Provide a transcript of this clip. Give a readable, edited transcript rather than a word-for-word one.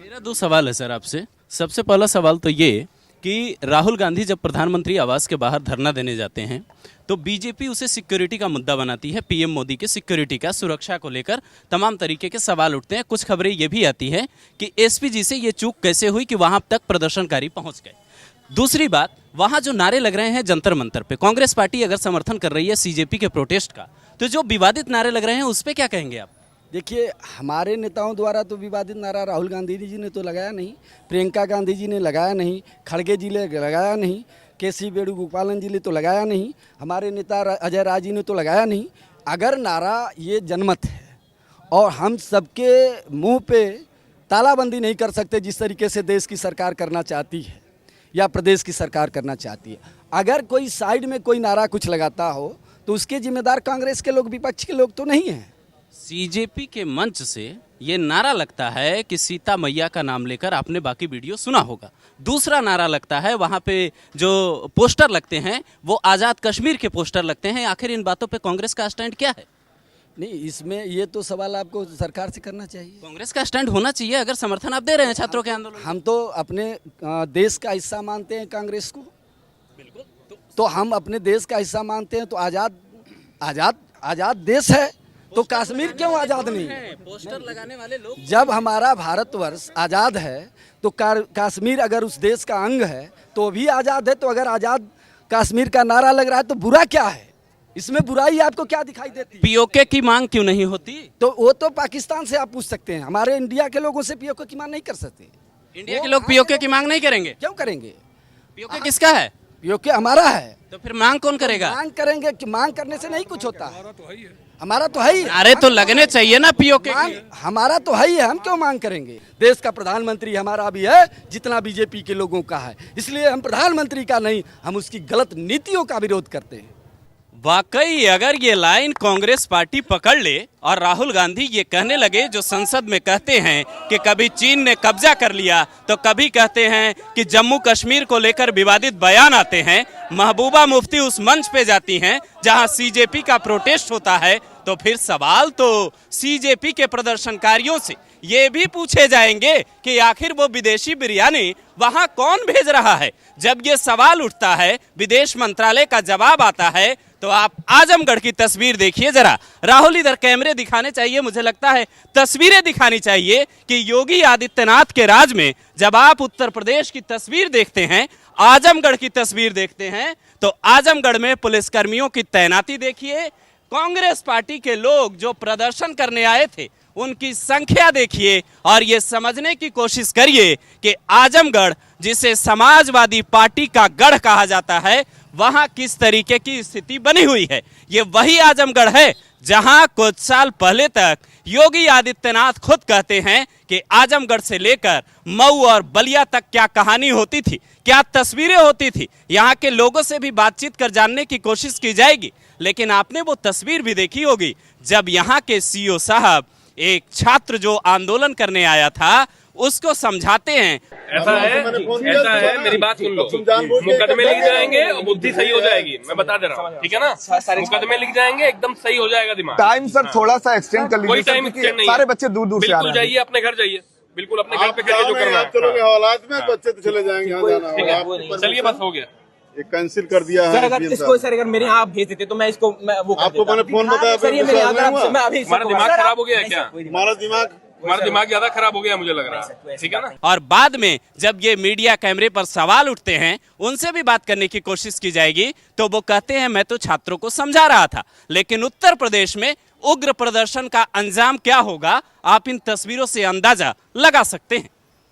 मेरा दो सवाल है सर आपसे। सबसे पहला सवाल तो ये कि राहुल गांधी जब प्रधानमंत्री आवास के बाहर धरना देने जाते हैं तो बीजेपी उसे सिक्योरिटी का मुद्दा बनाती है। पीएम मोदी के सिक्योरिटी का, सुरक्षा को लेकर तमाम तरीके के सवाल उठते हैं। कुछ खबरें ये भी आती हैं कि एसपी जी से ये चूक कैसे हुई कि वहां तक प्रदर्शनकारी पहुंच गए। दूसरी बात, वहां जो नारे लग रहे हैं जंतर मंतर पे, कांग्रेस पार्टी अगर समर्थन कर रही है सीजेपी के प्रोटेस्ट का, तो जो विवादित नारे लग रहे हैं उस पर क्या कहेंगे आप? देखिए, हमारे नेताओं द्वारा तो विवादित नारा राहुल गांधी जी ने तो लगाया नहीं, प्रियंका गांधी जी ने लगाया नहीं, खड़गे जी ने लगाया नहीं, केसी वेणुगोपालन जी ने तो लगाया नहीं, हमारे नेता अजय राय जी ने तो लगाया नहीं। अगर नारा ये जनमत है और हम सबके मुंह पे तालाबंदी नहीं कर सकते जिस तरीके से देश की सरकार करना चाहती है या प्रदेश की सरकार करना चाहती है। अगर कोई साइड में कोई नारा कुछ लगाता हो तो उसके जिम्मेदार कांग्रेस के लोग, विपक्ष के लोग तो नहीं हैं। सीजेपी के मंच से ये नारा लगता है कि सीता मैया का नाम लेकर, आपने बाकी वीडियो सुना होगा। दूसरा नारा लगता है, वहां पे जो पोस्टर लगते हैं वो आज़ाद कश्मीर के पोस्टर लगते हैं। आखिर इन बातों पे कांग्रेस का स्टैंड क्या है? नहीं, इसमें ये तो सवाल आपको सरकार से करना चाहिए। कांग्रेस का स्टैंड होना चाहिए अगर समर्थन आप दे रहे हैं छात्रों के आंदोलन। हम तो अपने देश का हिस्सा मानते हैं कांग्रेस को। बिल्कुल। तो हम अपने देश का हिस्सा मानते हैं, तो आजाद देश है, तो कश्मीर क्यों आज़ाद नहीं? पोस्टर लगाने वाले लोग, जब हमारा भारतवर्ष आज़ाद है तो कश्मीर अगर उस देश का अंग है तो भी आज़ाद है। तो अगर आज़ाद कश्मीर का नारा लग रहा है तो बुरा क्या है? इसमें बुराई आपको क्या दिखाई देती है? पीओके की मांग क्यों नहीं होती? तो वो तो पाकिस्तान से आप पूछ सकते हैं, हमारे इंडिया के लोगों से पीओके की मांग नहीं कर सकते। इंडिया के लोग पीओके की मांग नहीं करेंगे? क्यों करेंगे? पीओके किसका है? पीओके हमारा है। तो फिर मांग कौन करेगा? मांग करेंगे कि मांग करने से नहीं कुछ होता है। हमारा तो है ही। अरे तो लगने चाहिए ना पीओके की। हमारा तो है ही है, हम क्यों मांग करेंगे? देश का प्रधानमंत्री हमारा भी है जितना बीजेपी के लोगों का है, इसलिए हम प्रधानमंत्री का नहीं, हम उसकी गलत नीतियों का विरोध करते हैं। वाकई अगर ये लाइन कांग्रेस पार्टी पकड़ ले और राहुल गांधी ये कहने लगे जो संसद में कहते हैं कि कभी चीन ने कब्जा कर लिया तो कभी कहते हैं कि जम्मू कश्मीर को लेकर विवादित बयान आते हैं, महबूबा मुफ्ती उस मंच पे जाती हैं जहां सीजेपी का प्रोटेस्ट होता है, तो फिर सवाल तो सीजेपी के प्रदर्शनकारियों से ये भी पूछे जाएंगे कि आखिर वो विदेशी बिरयानी वहां कौन भेज रहा है। जब ये सवाल उठता है, विदेश मंत्रालय का जवाब आता है, तो आप आजमगढ़ की तस्वीर देखिए जरा। राहुल इधर कैमरे दिखाने चाहिए, मुझे लगता है तस्वीरें दिखानी चाहिए कि योगी आदित्यनाथ के राज में जब आप उत्तर प्रदेश की तस्वीर देखते हैं, आजमगढ़ की तस्वीर देखते हैं, तो आजमगढ़ में पुलिसकर्मियों की तैनाती देखिए। कांग्रेस पार्टी के लोग जो प्रदर्शन करने आए थे उनकी संख्या देखिए और ये समझने की कोशिश करिए कि आजमगढ़, जिसे समाजवादी पार्टी का गढ़ कहा जाता है, वहां किस तरीके की स्थिति बनी हुई है। ये वही आजमगढ़ है जहां कुछ साल पहले तक योगी आदित्यनाथ खुद कहते हैं कि आजमगढ़ से लेकर मऊ और बलिया तक क्या कहानी होती थी, क्या तस्वीरें होती थी। यहाँ के लोगों से भी बातचीत कर जानने की कोशिश की जाएगी। लेकिन आपने वो तस्वीर भी देखी होगी जब यहाँ के सीओ साहब एक छात्र जो आंदोलन करने आया था उसको समझाते हैं। ऐसा है, मेरी बात सुन लो। मुकदमे लिख जाएंगे और बुद्धि सही हो जाएगी, मैं बता दे रहा हूँ, ठीक है ना? मुकदमे लिख जाएंगे, एकदम सही हो जाएगा दिमाग। टाइम सर थोड़ा सा एक्सटेंड कर लीजिए। कोई टाइम एक्सटेंड नहीं, सारे बच्चे दूर दूर से आ रहे हैं। बिल्कुल जाइए, अपने घर जाइए, बिल्कुल अपने घर पे करिए जो करना है। चलोगे हवालात में, बच्चे तो चले जाएंगे। ठीक है, चलिए बस हो गया। ये कैंसिल कर दिया है सर। अगर इसको सर अगर मेरे यहाँ आप भेज देते तो मैं इसको वो आपको मैंने फोन बताया, सर ये मेरे यहाँ मैं अभी हमारा दिमाग खराब हो गया है क्या? हमारा दिमाग ज्यादा खराब हो गया मुझे लग रहा है, ठीक है ना? और बाद में जब ये मीडिया कैमरे पर सवाल उठते हैं, उनसे भी बात करने की कोशिश की जाएगी, तो वो कहते हैं मैं तो छात्रों को समझा रहा था। लेकिन उत्तर प्रदेश में उग्र प्रदर्शन का अंजाम क्या होगा, आप इन तस्वीरों से अंदाजा लगा सकते हैं।